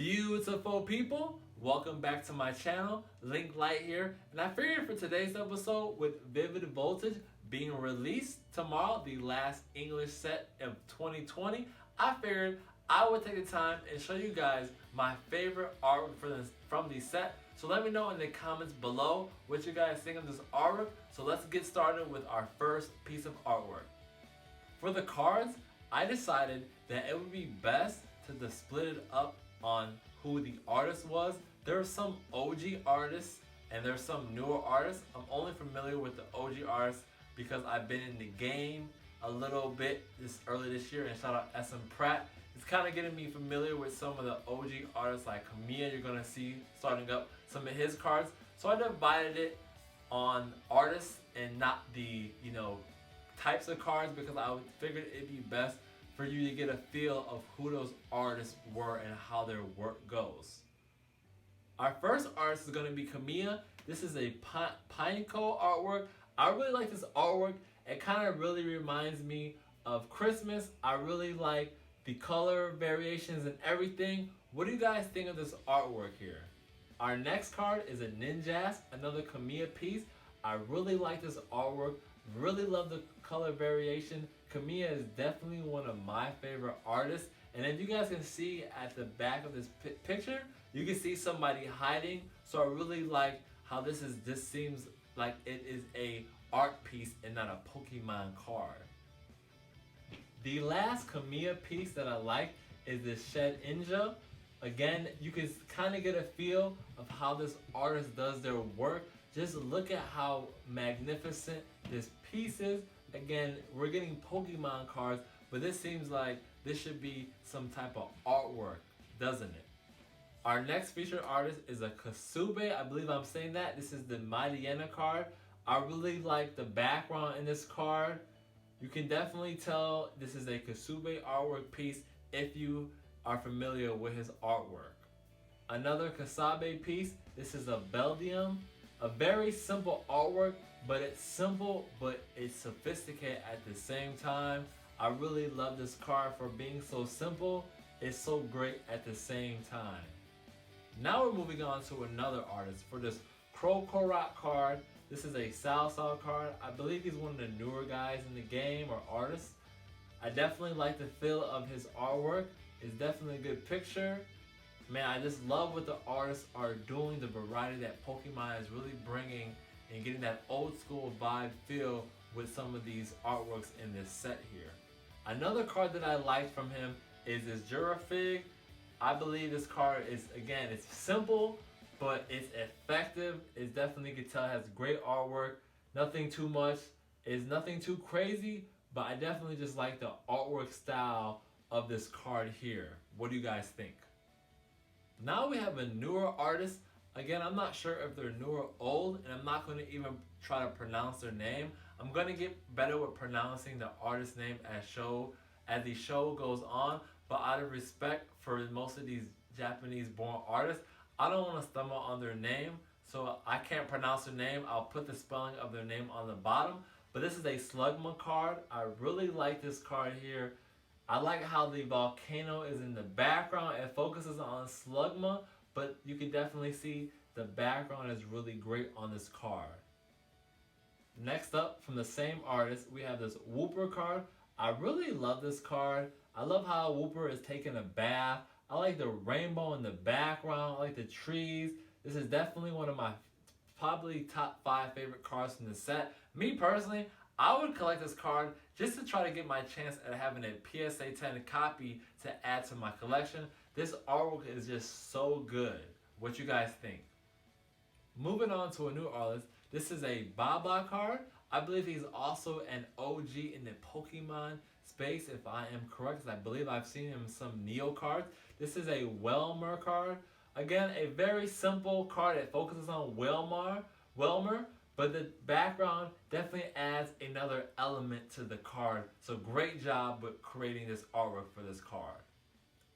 Beautiful people, welcome back to my channel. Link Light here, and I figured for today's episode, with Vivid Voltage being released tomorrow, the last English set of 2020, I figured I would take the time and show you guys my favorite artwork from the set. So let me know in the comments below what you guys think of this artwork. So let's get started with our first piece of artwork. For the cards, I decided that it would be best to split it up on who the artist was. There are some OG artists and there's some newer artists. I'm only familiar with the OG artists because I've been in the game a little bit early this year, and shout out SM Pratt. It's kind of getting me familiar with some of the OG artists like Kamiya. You're gonna see starting up some of his cards. So I divided it on artists and not the types of cards, because I figured it'd be best for you to get a feel of who those artists were and how their work goes. Our first artist is going to be Kamiya. This is a Pinecone artwork. I really like this artwork. It kind of really reminds me of Christmas. I really like the color variations and everything. What do you guys think of this artwork here? Our next card is a Ninjask, another Kamiya piece. I really like this artwork. Really love the color variation. Kamiya is definitely one of my favorite artists. And if you guys can see at the back of this picture, you can see somebody hiding. So I really like how this seems like it is a art piece and not a Pokemon card. The last Kamiya piece that I like is this Shedinja. Again, you can kind of get a feel of how this artist does their work. Just look at how magnificent this piece is. Again, we're getting Pokemon cards, but this seems like this should be some type of artwork, doesn't it? Our next featured artist is a Kasube. I believe I'm saying that. This is the Mightyena card. I really like the background in this card. You can definitely tell this is a Kasube artwork piece if you are familiar with his artwork. Another Kasabe piece. This is a Beldium. A very simple artwork, but it's simple, but it's sophisticated at the same time. I really love this card for being so simple. It's so great at the same time. Now we're moving on to another artist. For this Krokorok card, this is a Salsal card. I believe he's one of the newer guys in the game or artists. I definitely like the feel of his artwork. It's definitely a good picture. Man, I just love what the artists are doing, the variety that Pokemon is really bringing, and getting that old school vibe feel with some of these artworks in this set here. Another card that I liked from him is this Jurafig. I believe this card is, again, it's simple, but it's effective. It's definitely, you can tell, it has great artwork. Nothing too much. It's nothing too crazy, but I definitely just like the artwork style of this card here. What do you guys think? Now we have a newer artist. Again, I'm not sure if they're new or old, and I'm not going to even try to pronounce their name. I'm going to get better with pronouncing the artist's name as the show goes on, but out of respect for most of these Japanese-born artists, I don't want to stumble on their name, so I can't pronounce their name. I'll put the spelling of their name on the bottom, but this is a Slugma card. I really like this card here. I like how the volcano is in the background. It focuses on Slugma, but you can definitely see the background is really great on this card. Next up, from the same artist, we have this Wooper card. I really love this card. I love how Wooper is taking a bath. I like the rainbow in the background. I like the trees. This is definitely one of my probably top 5 favorite cards from the set. Me personally, I would collect this card just to try to get my chance at having a PSA 10 copy to add to my collection. This artwork is just so good. What you guys think? Moving on to a new artist. This is a Baba card. I believe he's also an OG in the Pokemon space, if I am correct, because I believe I've seen him in some Neo cards. This is a Welmer card. Again, a very simple card that focuses on Welmer, but the background definitely adds another element to the card. So great job with creating this artwork for this card.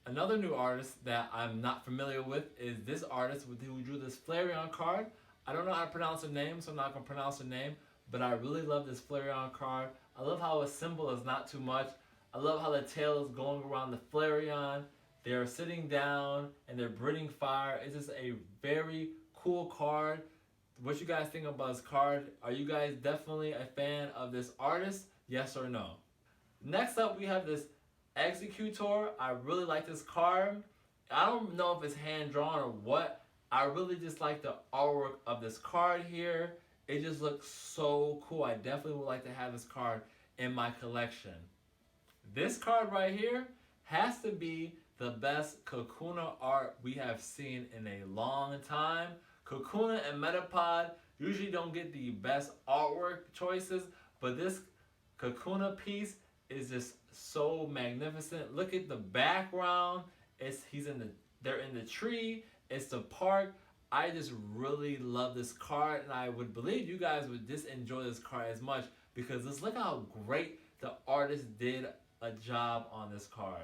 Another new artist that I'm not familiar with is this artist who drew this Flareon card. I don't know how to pronounce her name, so I'm not going to pronounce her name, but I really love this Flareon card. I love how a symbol is not too much. I love how the tail is going around the Flareon. They're sitting down and they're breathing fire. It's just a very cool card. What you guys think about this card? Are you guys definitely a fan of this artist? Yes or no? Next up, we have this Executor. I really like this card. I don't know if it's hand drawn or what. I really just like the artwork of this card here. It just looks so cool. I definitely would like to have this card in my collection. This card right here has to be the best Kakuna art we have seen in a long time. Kakuna and Metapod usually don't get the best artwork choices, but this Kakuna piece is just so magnificent. Look at the background. They're in the tree. It's the park. I just really love this card, and I would believe you guys would just enjoy this card as much because just look how great the artist did a job on this card.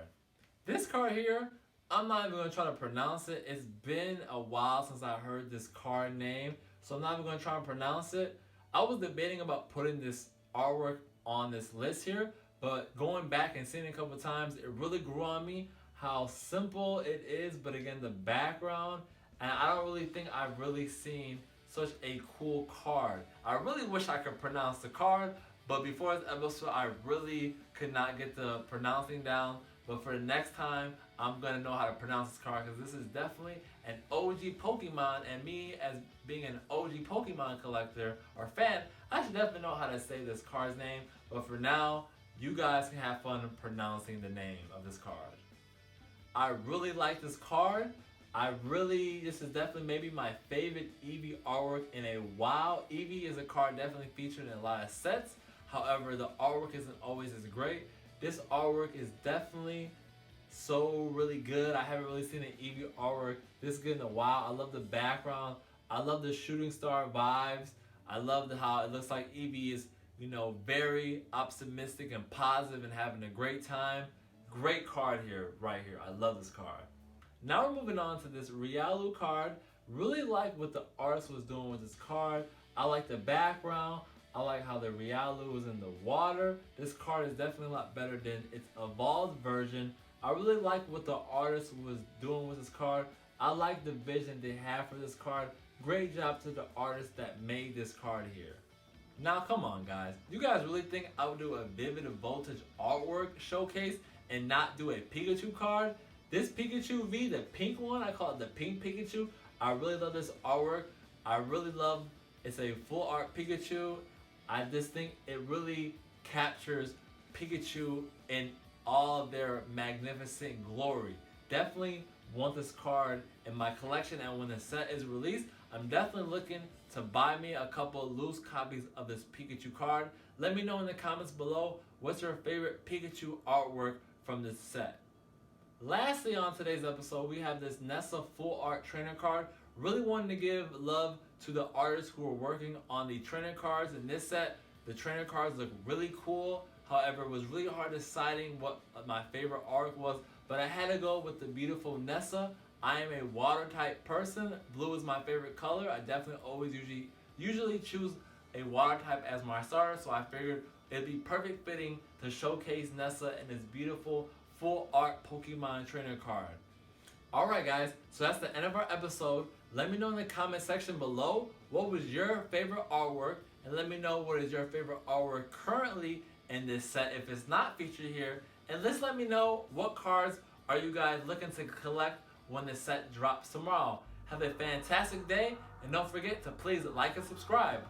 This card here, I'm not even going to try to pronounce it. It's been a while since I heard this card name, so I'm not even going to try and pronounce it. I was debating about putting this artwork on this list here, but going back and seeing it a couple times, it really grew on me how simple it is, but again, the background, and I don't really think I've really seen such a cool card. I really wish I could pronounce the card, but before this episode, I really could not get the pronouncing down. But for the next time, I'm going to know how to pronounce this card because this is definitely an OG Pokemon, and me as being an OG Pokemon collector or fan, I should definitely know how to say this card's name. But for now, you guys can have fun pronouncing the name of this card. I really like this card. This is definitely maybe my favorite Eevee artwork in a while. Eevee is a card definitely featured in a lot of sets. However, the artwork isn't always as great. This artwork is definitely so really good. I haven't really seen an Eevee artwork this good in a while. I love the background. I love the shooting star vibes. I love how it looks like Eevee is, very optimistic and positive and having a great time. Great card here, right here. I love this card. Now we're moving on to this Riolu card. Really like what the artist was doing with this card. I like the background. I like how the Riolu was in the water. This card is definitely a lot better than its evolved version. I really like what the artist was doing with this card. I like the vision they have for this card. Great job to the artist that made this card here. Now come on guys, you guys really think I would do a Vivid Voltage artwork showcase and not do a Pikachu card? This Pikachu V, the pink one, I call it the pink Pikachu. I really love this artwork. I really love, it's a full art Pikachu. I just think it really captures Pikachu in all of their magnificent glory. Definitely want this card in my collection, and when the set is released, I'm definitely looking to buy me a couple loose copies of this Pikachu card. Let me know in the comments below what's your favorite Pikachu artwork from this set. Lastly, on today's episode, we have this Nessa full art trainer card. Really wanting to give love to the artists who are working on the trainer cards in this set. The trainer cards look really cool. However, it was really hard deciding what my favorite artwork was, but I had to go with the beautiful Nessa. I am a water type person. Blue is my favorite color. I definitely always usually choose a water type as my starter, so I figured it'd be perfect fitting to showcase Nessa in this beautiful full art Pokemon trainer card. Alright guys, so that's the end of our episode. Let me know in the comment section below what was your favorite artwork, and let me know what is your favorite artwork currently in this set if it's not featured here. And let's let me know what cards are you guys looking to collect when the set drops tomorrow. Have a fantastic day, and don't forget to please like and subscribe.